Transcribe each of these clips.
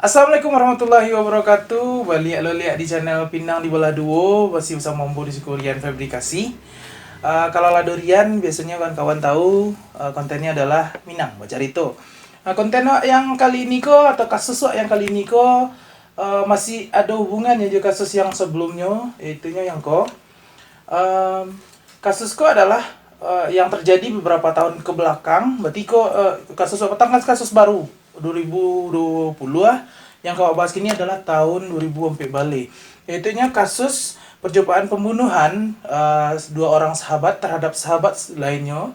Assalamualaikum warahmatullahi wabarakatuh. Balik lihat di channel Pinang di Bola Duo. Masih bersama Ombo di Sikurian Fabrikasi. Kalau Ladorian biasanya kawan-kawan tahu kontennya adalah Minang Bacarito. Konten yang kali ini atau kasus yang kali ini masih ada hubungannya juga kasus yang sebelumnya, yaitunya yang kasus adalah yang terjadi beberapa tahun ke belakang. Berarti kasus kasus baru 2020 yang kau bahas kini adalah tahun 2004 balik. Yaitunya kasus percobaan pembunuhan dua orang sahabat terhadap sahabat lainnya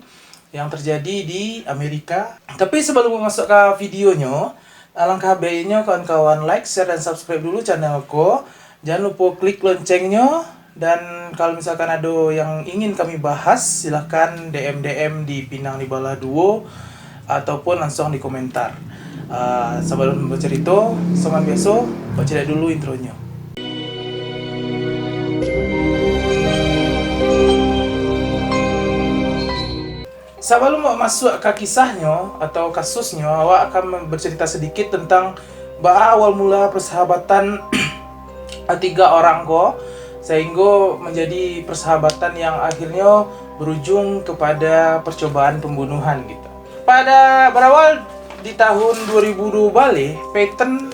yang terjadi di Amerika. Tapi sebelum masuk ke videonya, alangkah baiknya kawan-kawan like, share, dan subscribe dulu channelku. Jangan lupa klik loncengnya. Dan kalau misalkan ada yang ingin kami bahas, silahkan DM di Pinang di Bola Duo ataupun langsung di komentar. Sebelum bercerita, seman biasa, baca dulu intronya. Sebelum masuk ke kisahnya atau kasusnya, awak akan bercerita sedikit tentang awal mula persahabatan tiga orang sehingga menjadi persahabatan yang akhirnya berujung kepada percobaan pembunuhan gitu. Pada berawal di tahun 2002 balik, Peyton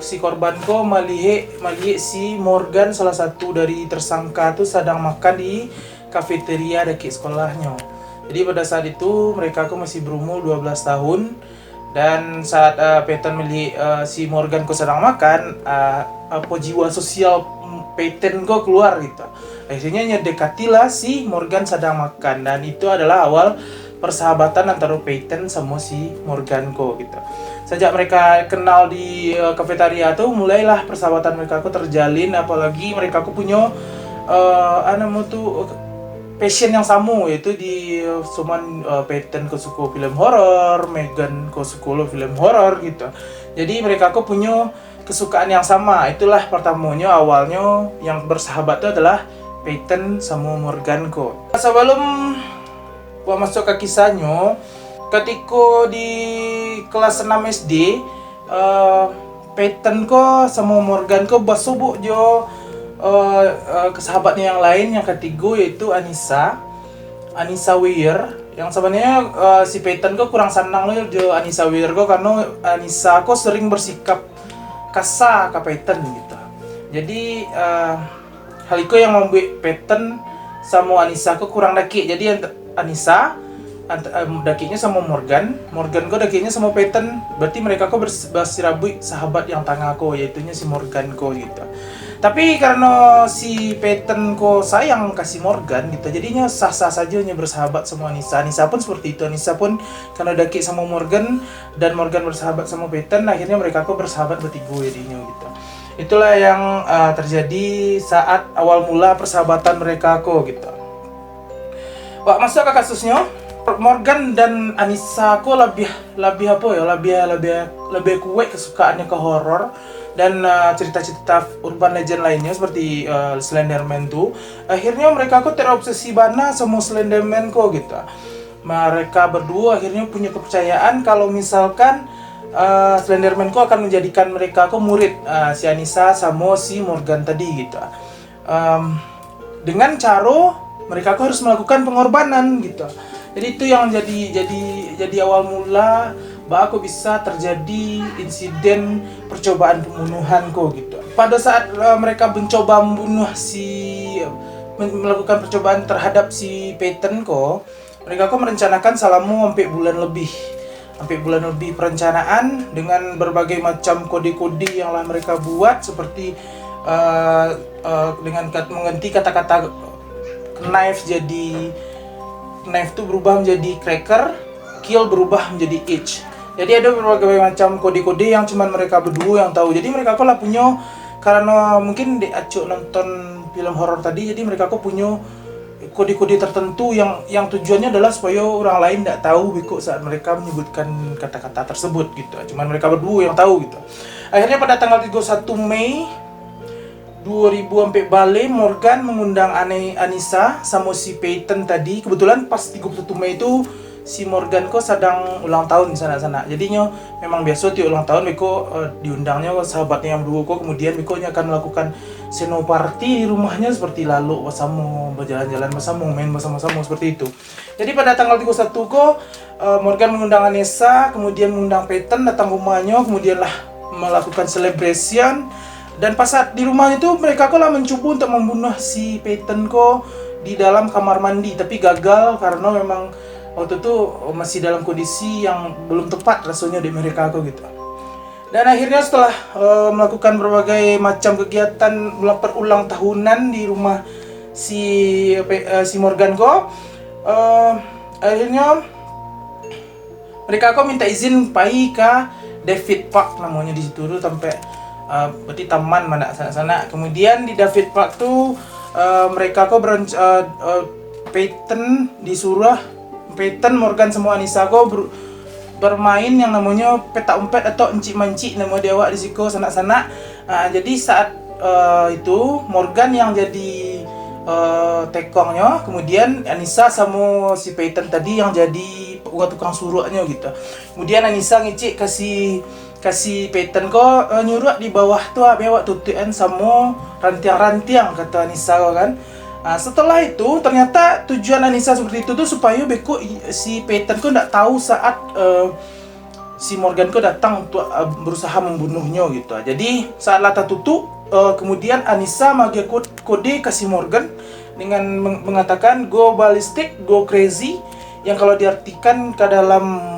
si korban melihat si Morgan, salah satu dari tersangka itu sedang makan di kafeteria dekat sekolahnya. Jadi pada saat itu mereka masih berumur 12 tahun. Dan saat Peyton melihat si Morgan sedang makan, jiwa sosial Peyton keluar gitu. Akhirnya nyedekatilah si Morgan sedang makan, dan itu adalah awal persahabatan antara Peyton sama si Morgan gitu. Sejak mereka kenal di kafeteria tuh mulailah persahabatan mereka terjalin, apalagi mereka punya passion yang sama, yaitu di Peyton suka film horor, Megan suka film horor gitu. Jadi mereka punya kesukaan yang sama. Itulah pertamanya awalnya yang bersahabat itu adalah Peyton sama Morgan Sebelum masuk ke kisahnya, ketika di kelas 6 SD, Peyton sama Morgan basubuk jo ke sahabatnya yang lain, yang ketiga, yaitu Anissa Weir. Yang sebenarnya si Peyton kurang senang loh jo Anissa Weir karena Anissa sering bersikap kasar ke Peyton gitu. Jadi hal itu yang membuat Peyton sama Anissa kurang daki. Jadi Anissa dakinya sama Morgan dakinya sama Peyton. Berarti mereka bersirabu sahabat yang tengah yaitunya si Morgan gitu. Tapi karena si Peyton sayang kasih Morgan gitu, jadinya sah-sah saja bersahabat sama Anissa. Anissa pun seperti itu. Anissa pun karena daki sama Morgan dan Morgan bersahabat sama Peyton, akhirnya mereka bersahabat bertiga jadinya gitu. Itulah yang terjadi saat awal mula persahabatan mereka gitu. Wah, masuk ke kasusnya. Morgan dan Anissa lebih kuat kesukaannya ke horor dan cerita-cerita urban legend lainnya seperti Slenderman tuh. Akhirnya mereka terobsesi bana sama Slenderman gitu. Mereka berdua akhirnya punya kepercayaan kalau misalkan Slenderman akan menjadikan mereka murid si Anissa sama si Morgan tadi gitu. Dengan cara mereka harus melakukan pengorbanan gitu. Jadi itu yang jadi awal mula bahwa bisa terjadi insiden percobaan pembunuhan gitu. Pada saat mereka mencoba melakukan percobaan terhadap si Peyton mereka merencanakan selama sampai bulan lebih perencanaan dengan berbagai macam kode-kode yang mereka buat, seperti dengan mengganti kata-kata knife itu berubah menjadi cracker, kill berubah menjadi itch. Jadi ada berbagai macam kode-kode yang cuma mereka berdua yang tahu. Jadi mereka punya, karena mungkin diacuk nonton film horor tadi, jadi mereka punya kode-kode tertentu yang tujuannya adalah supaya orang lain tidak tahu saat mereka menyebutkan kata-kata tersebut gitu. Cuma mereka berdua yang tahu gitu. Akhirnya pada tanggal 31 Mei 2004 balik, Morgan mengundang Anissa sama si Peyton tadi. Kebetulan pas 31 Mei itu si Morgan ko sedang ulang tahun di sana-sana. Jadi nyo memang biasa tiap ulang tahun Beko diundangnya sahabatnya yang dulu ko, kemudian Beko akan melakukan senoparty di rumahnya seperti lalu bersama, berjalan-jalan bersama, main bersama-sama seperti itu. Jadi pada tanggal 31 ko Morgan mengundang Anissa, kemudian mengundang Peyton datang rumahnya, kemudian lah melakukan celebration. Dan pas saat di rumahnya itu mereka ko lah mencoba untuk membunuh si Peyton ko di dalam kamar mandi, tapi gagal karena memang waktu itu masih dalam kondisi yang belum tepat rasanya di mereka aku gitu. Dan akhirnya setelah melakukan berbagai macam kegiatan berulang tahunan di rumah si Morgan ko, akhirnya mereka aku minta izin pergi ke David Park namanya di situ tuh, sampai berarti taman mana sana-sana. Kemudian di David Park tuh mereka kok Peyton disuruh, Peyton, Morgan semua Anissa kok bermain yang namanya petak umpet atau encik mancik nama dia di situ sana-sana. Jadi saat itu Morgan yang jadi tekongnya, kemudian Anissa sama si Peyton tadi yang jadi tukang suruhnya gitu. Kemudian Anissa ngicik kasih Peyton kok nyuruh di bawah tuh bewak tutuan sama rantiang-rantiang kata Anissa kan. Setelah itu ternyata tujuan Anissa seperti itu tuh supaya Beko si Peyton kok nggak tahu saat si Morgan kok datang untuk berusaha membunuhnya gitu. Jadi saat lata tutup kemudian Anissa magi kode kasih Morgan dengan mengatakan go ballistic, go crazy, yang kalau diartikan ke dalam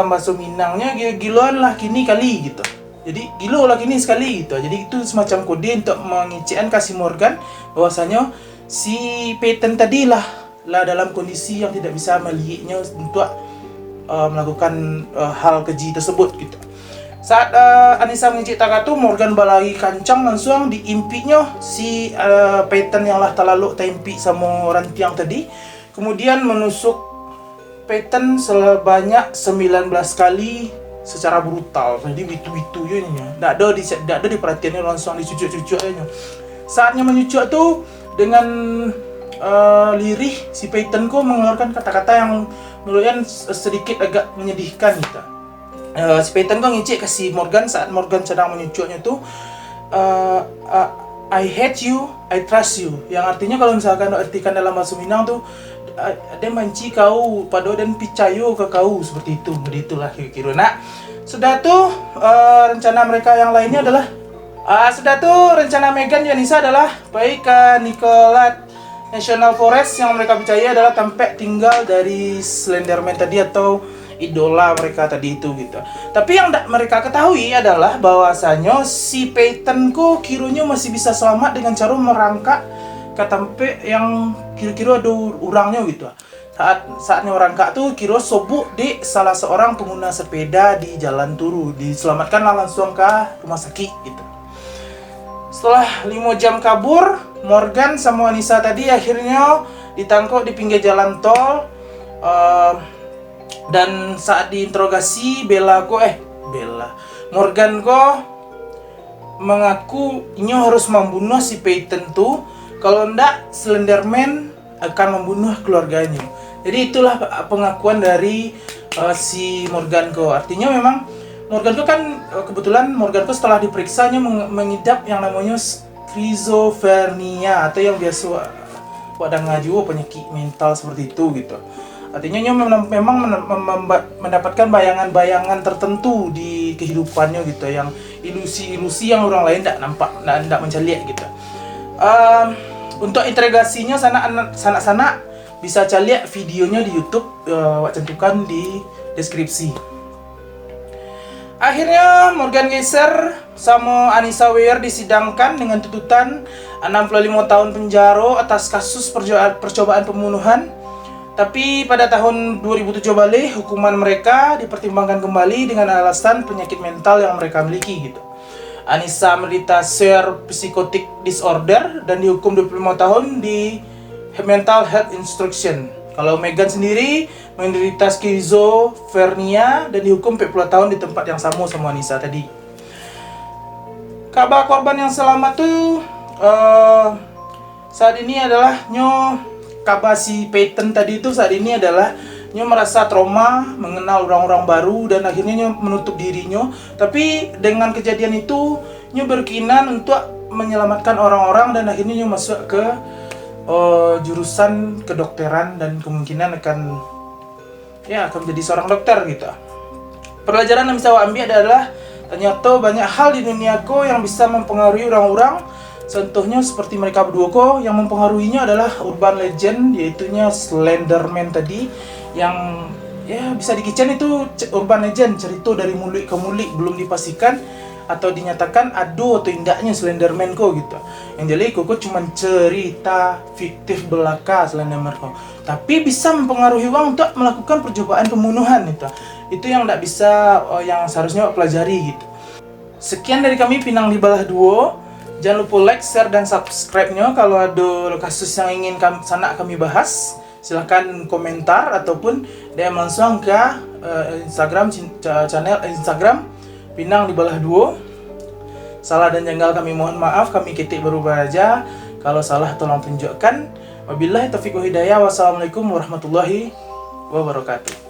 bahasa Minangnya giluan lah kini kali gitu. Jadi gilo lah kini sekali gitu. Jadi itu semacam kode untuk mengicikkan kasih Morgan bahwasanya si Peyton tadi lah dalam kondisi yang tidak bisa melihatnya untuk melakukan hal keji tersebut gitu. Saat Anissa mengicik itu Morgan balai kancang langsung diimpinya si Peyton yang lah terlalu tempi sama rantiang tadi. Kemudian menusuk Peyton sebanyak 19 kali secara brutal. Jadi bitu-bitu ya ini. Tidak ada di perhatiannya, langsung dicucuk-cucuk aja. Saatnya menyucuk tuh dengan lirih si Peyton kok mengeluarkan kata-kata yang menurutnya sedikit agak menyedihkan gitu. Si Peyton kok ngicik ke si Morgan saat Morgan sedang menyucuknya tuh I hate you, I trust you. Yang artinya kalau misalkan artikan dalam bahasa Minang tuh dia benci kau, pada dan picayo ke kau, seperti itu, begitulah kira-kira. Nah, sudah tuh rencana mereka yang lainnya adalah rencana Megan dan Anissa adalah baik ke Nicolet National Forest yang mereka percaya adalah tempat tinggal dari Slenderman tadi atau idola mereka tadi itu gitu. Tapi yang mereka ketahui adalah bahwasanya si Peyton kok kiranya masih bisa selamat dengan cara merangkak ke tempat yang kira-kira ada orangnya gitu. Saatnya merangkak tuh kira sobuk di salah seorang pengguna sepeda di jalan turu, diselamatkanlah langsung ke rumah sakit gitu. Setelah 5 jam kabur, Morgan sama Anissa tadi akhirnya ditangkap di pinggir jalan tol. Dan saat diinterogasi Morgan kok mengaku ini harus membunuh si Peyton tuh, kalau enggak Slenderman akan membunuh keluarganya. Jadi itulah pengakuan dari si Morgan ko. Artinya memang Morgan ko kan kebetulan Morgan ko setelah diperiksanya mengidap yang namanya skizofrenia atau yang biasa pada ngaju penyakit mental seperti itu gitu. Artinya memang mendapatkan bayangan-bayangan tertentu di kehidupannya gitu, yang ilusi-ilusi yang orang lain tidak nampak, tidak menceliak gitu. Untuk interogasinya sana bisa cari videonya di YouTube, wak cantumkan di deskripsi. Akhirnya Morgan Geyser sama Anissa Weir disidangkan dengan tuntutan 65 tahun penjara atas kasus percobaan pembunuhan. Tapi pada tahun 2007 balik, hukuman mereka dipertimbangkan kembali dengan alasan penyakit mental yang mereka miliki gitu. Anissa menderita severe psychotic disorder dan dihukum 25 tahun di mental health institution. Kalau Megan sendiri menderita skizofrenia dan dihukum 40 tahun di tempat yang sama Anissa tadi. Kabar korban yang selamat tuh saat ini adalah kabar si Peyton tadi itu saat ini adalah Nyo merasa trauma, mengenal orang-orang baru, dan akhirnya nyo menutup dirinya. Tapi dengan kejadian itu, nyo berkinan untuk menyelamatkan orang-orang, dan akhirnya nyo masuk ke jurusan kedokteran, dan kemungkinan akan menjadi seorang dokter gitu. Pelajaran yang bisa aku ambil adalah ternyata banyak hal di duniaku yang bisa mempengaruhi orang-orang. Contohnya seperti mereka berdua ko, yang mempengaruhinya adalah urban legend, yaitunya Slenderman tadi, yang bisa dikicen itu urban legend, cerita dari mulut ke mulut, belum dipastikan atau dinyatakan ado atau indahnya Slenderman ko gitu. Yang jadi koko cuma cerita fiktif belaka Slenderman ko, tapi bisa mempengaruhi orang untuk melakukan percobaan pembunuhan itu. Itu yang tidak bisa, yang seharusnya pelajari gitu. Sekian dari kami Pinang di Balah Duo. Jangan lupa like, share, dan subscribe-nya. Kalau ada kasus yang ingin kami bahas, silahkan komentar ataupun DM langsung ke Instagram, channel Instagram Pinang di Balah Duo. Salah dan janggal kami mohon maaf, kami ketik berubah aja. Kalau salah tolong tunjukkan. Wabillahi taufiq wal hidayah. Wassalamualaikum warahmatullahi wabarakatuh.